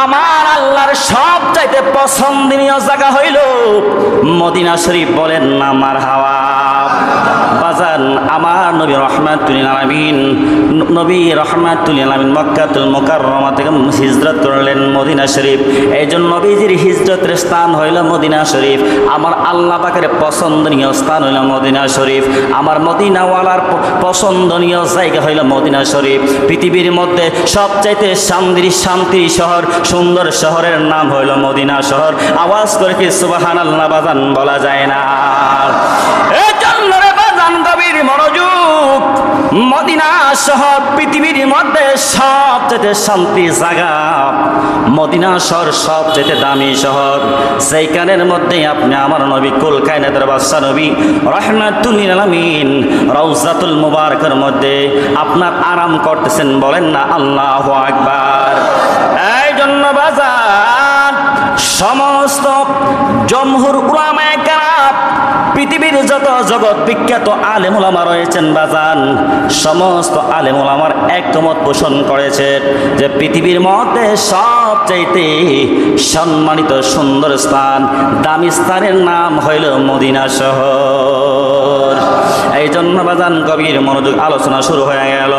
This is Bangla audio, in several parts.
আমার আল্লাহর সবচাইতে পছন্দনীয় জায়গা হইল মদিনা শরীফ। বলেন না মারহাবা। বাজান আমার নবী রহমাতুল আলামিন, নবী রহমাতুল আলামিন মক্কাতুল মুকাররমা থেকে হিজরত করলেন মদিনা শরীফ। এই জন্য নবীজির হিজরতের স্থান হইল মদিনা শরীফ। আমার আল্লাহ পাকের পছন্দনীয় স্থান হইল মদিনা শরীফ। আমার মদিনাওয়ালার পছন্দনীয় জায়গা হইল মদিনা শরীফ। পৃথিবীর মধ্যে সবচাইতে শান্তির শহর, সুন্দর শহরের নাম হইল মদিনা শহর। আওয়াজ করে কি সুবহানাল্লাহ বাজান বলা যায় না? এই জন্য রে বাজান গভীর মনোযোগ, মদিনা শহর পৃথিবীর মধ্যে সবচেয়ে শান্তির জায়গা। মদিনা শহর সবচেয়ে দামি শহর। সেইখানের মধ্যে আপনি আমার নবী কুল কায়নাতের বাদশা নবী রহমাতুল আলামিন রওজাতুল মুবারাকের মধ্যে আপনার আরাম করতেছেন। বলেন না আল্লাহু আকবার। এই জন্য বাজার সমস্ত জমহুর উলামায়ে কেরাম, পৃথিবীর যত জগৎ বিখ্যাত আলেম ওলামা রয়েছেন বাজান, সমস্ত আলেম ওলামার একমত পোষণ করেছেন যে পৃথিবীর মধ্যে সবচাইতে সম্মানিত সুন্দর স্থান, দামি স্থানের নাম হইল মদিনা শহর। এই জন্য বাজান গভীর মনোযোগ আলোচনা শুরু হয়ে গেল।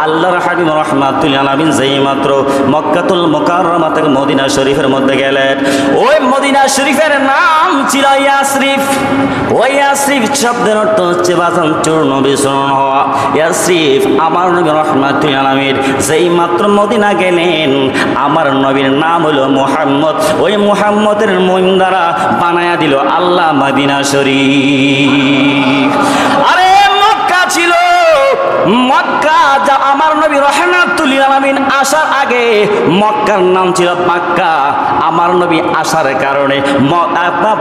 আল্লাহর হাবিব রহমাতুল আলামিন যেই মাত্র মক্কাতুল মুকাররমা থেকে মদিনা শরীফের মধ্যে গেলেন, ওই মদিনা শরীফের নাম ছিল ইয়াসরিফ। ওই ইয়াসরিফ শব্দের অর্থ হচ্ছে বাজান চূর্ণ বিচূর্ণ হওয়া। ইয়াসরিফ আমার নবী রহমাতুল আলামিন যেই মাত্র মদিনা গেলেন, আমার নবীর নাম হলো মুহাম্মদ। ওই মুহাম্মদের মন দ্বারা বানায়া দিল আল্লাহ মদিনা শরীফ। আরে মক্কা ছিল, মক্কা যা আমার নবী রহমাতুল আলামিন আসার আগে মক্কার নাম ছিল বাক্কা। আমার নবী আসার কারণে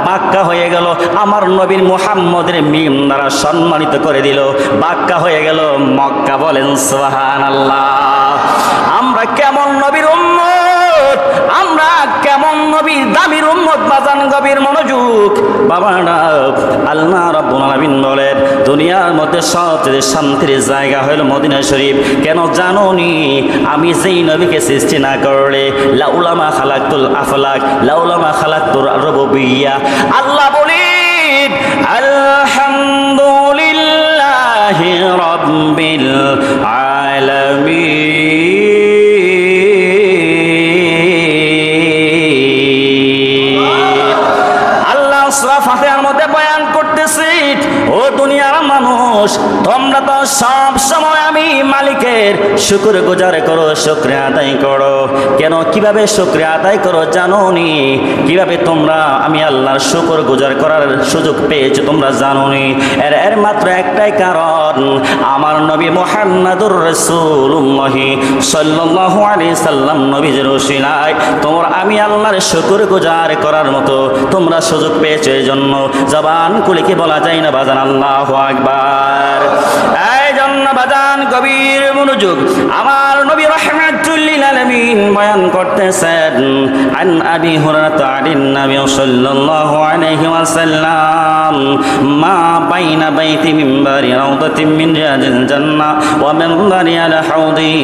বাক্কা হয়ে গেল। আমার নবীর মুহাম্মদের মিম দ্বারা সম্মানিত করে দিল, বাক্কা হয়ে গেল মক্কা। বলেন সুবহানাল্লাহ। আমরা কেমন নবীর উম্মত, আমরা কেমন নবীর দামির উম্মত বাজান গভীর মনোযোগ। বাবারা আল্লাহ রাব্বুল আলামিন বলেন দুনিয়ার মধ্যে সবচেয়ে শান্তির জায়গা হলো মদিনা শরীফ। কেন জানোনি? আমি যেই নবীকে সৃষ্টি না করলে লাউলামা খালাকতুল আফলাক লাউলামা খালাকতুর রুবুবিয়্যাহ। আল্লাহ বলেন আলহামদুলিল্লাহি রাব্বিল আলামিন। ফাতিহার মধ্যে বয়ান করতেছি, ও দুনিয়ার মানুষ, তোমরা তো সব সময় আমি মালিকের শুকর গুজার করো, শুকরিয়া আদায় করো। কেন কিভাবে শুকরিয়া আদায় করো জানোনি? কিভাবে তোমরা আমি আল্লাহর শুকর গুজার করার সুযোগ পেয়েছো তোমরা জানোনি? এর মাত্র একটাই কারণ, আমার নবী মুহাম্মদুর রাসূলুল্লাহ সাল্লাল্লাহু আলাইহি সাল্লাম নবীর ওসিলায় তোমরা আমি আল্লাহর শুকর গুজার করার মতো তোমরা সুযোগ পেয়েছো। এই জন্য জবান খুলে কি বলা যায় না বাজান আল্লাহু আকবার। এই জন্য বাজান গভীর মনোযোগ, আমার নবী রাহমাতুল লিল আলামিন বয়ান করতেছেন আন আবি হুরায়রা আনিন নবী সাল্লাল্লাহু আলাইহি ওয়াসাল্লাম মা বাইনা বাইতি মিনবারি রাউদাতিন মিন রিয়াজিল জান্নাহ ওয়া মিনবারি আলা হাউদি।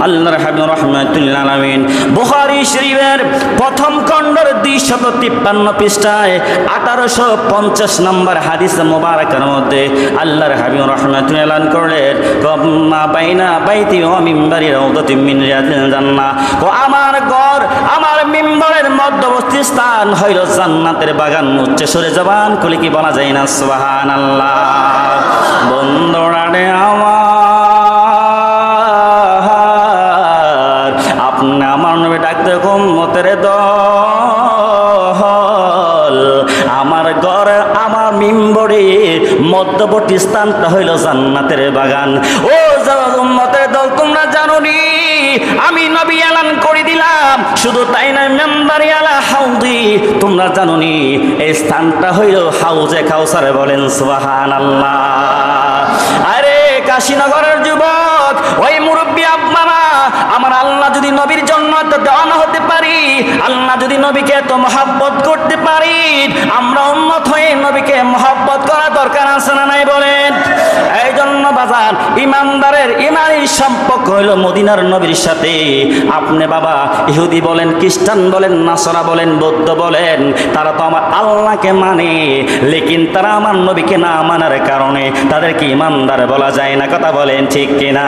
আল্লাহর হাবিব রাহমাতুল লিল আলামিন বুখারী শরীফের প্রথম খণ্ডের 253 পৃষ্ঠায় 1850 নম্বর হাদিস মুবারাকের মধ্যে আল্লাহর হাবিব রাহমাতুল এলান করলেন মা বাইনা বাইতি ওয়া মিনবারি রাউদাতিন মিন রিয়াজিল জান্নাহ। ও আমার ঘর আমার মিম্বরের মধ্যবর্তী স্থান হইল জান্নাতের বাগান। উচ্চ সুরে জবান খুলে কি বলা যায় না সুবহানাল্লাহ? বন্ধুরা রে আমার, আপনি আমার নবী ডাকতে উম্মতের দল, আমার ঘর আমার মিম্বরের মধ্যবর্তী স্থানটা হইল জান্নাতের বাগান। ও উম্মতের দল, তোমরা জানোনি আমি নবী এলান করে দিলাম, শুধু তাই নয় মিম্বরি আলা হাউদি। তোমরা জানোনি এই স্থানটা হইল হাউজে কাউসার। বলেন সুবহানাল্লাহ। আরে কাশীনগরের যুবক, ওই মুরব্বী আপনারা, আমার আল্লাহ যদি নবীর জন্য এত দেওয়ানা হতে পারি, আল্লাহ যদি নবীকে এত মহব্বত করতে পারি, আমরা উম্মত হয়ে নবীকে মহব্বত করা দরকার আছে না নাই বলেন? এই জন্য বাজার মুসলমান ইমানদারের ইমানি সম্পর্ক হইল মদিনার নবীর সাথে। আপনি বাবা ইহুদি বলেন, খ্রিস্টান বলেন, নাসারা বলেন, বৌদ্ধ বলেন, তারা তো আমার আল্লাহকে মানে, লেকিন তারা আমার নবীকে না মানার কারণে তাদেরকে ইমানদার বলা যায় না। কথা বলেন ঠিক কিনা?